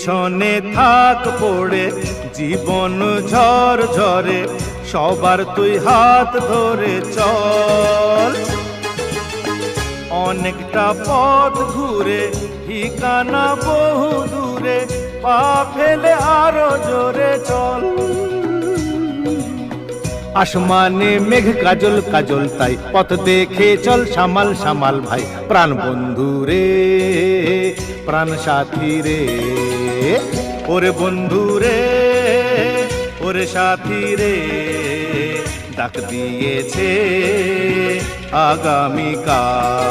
পিছনে থাক পড়ে জীবন ঝড় ঝরে, সবার তুই হাত ধরে চল। অনেকটা পথ ঘুরে ঠিকানা বহু দূরে, পা ফেলে আরো জোরে চল। আসমানে মেঘ কাজল কাজল তাই, পথ দেখে চল সামাল সামাল ভাই। প্রাণ বন্ধু রে, প্রাণ সাথী রে, ওরে বন্ধু রে, ওরে সাথী রে, ডাক দিয়েছে আগামীকাল।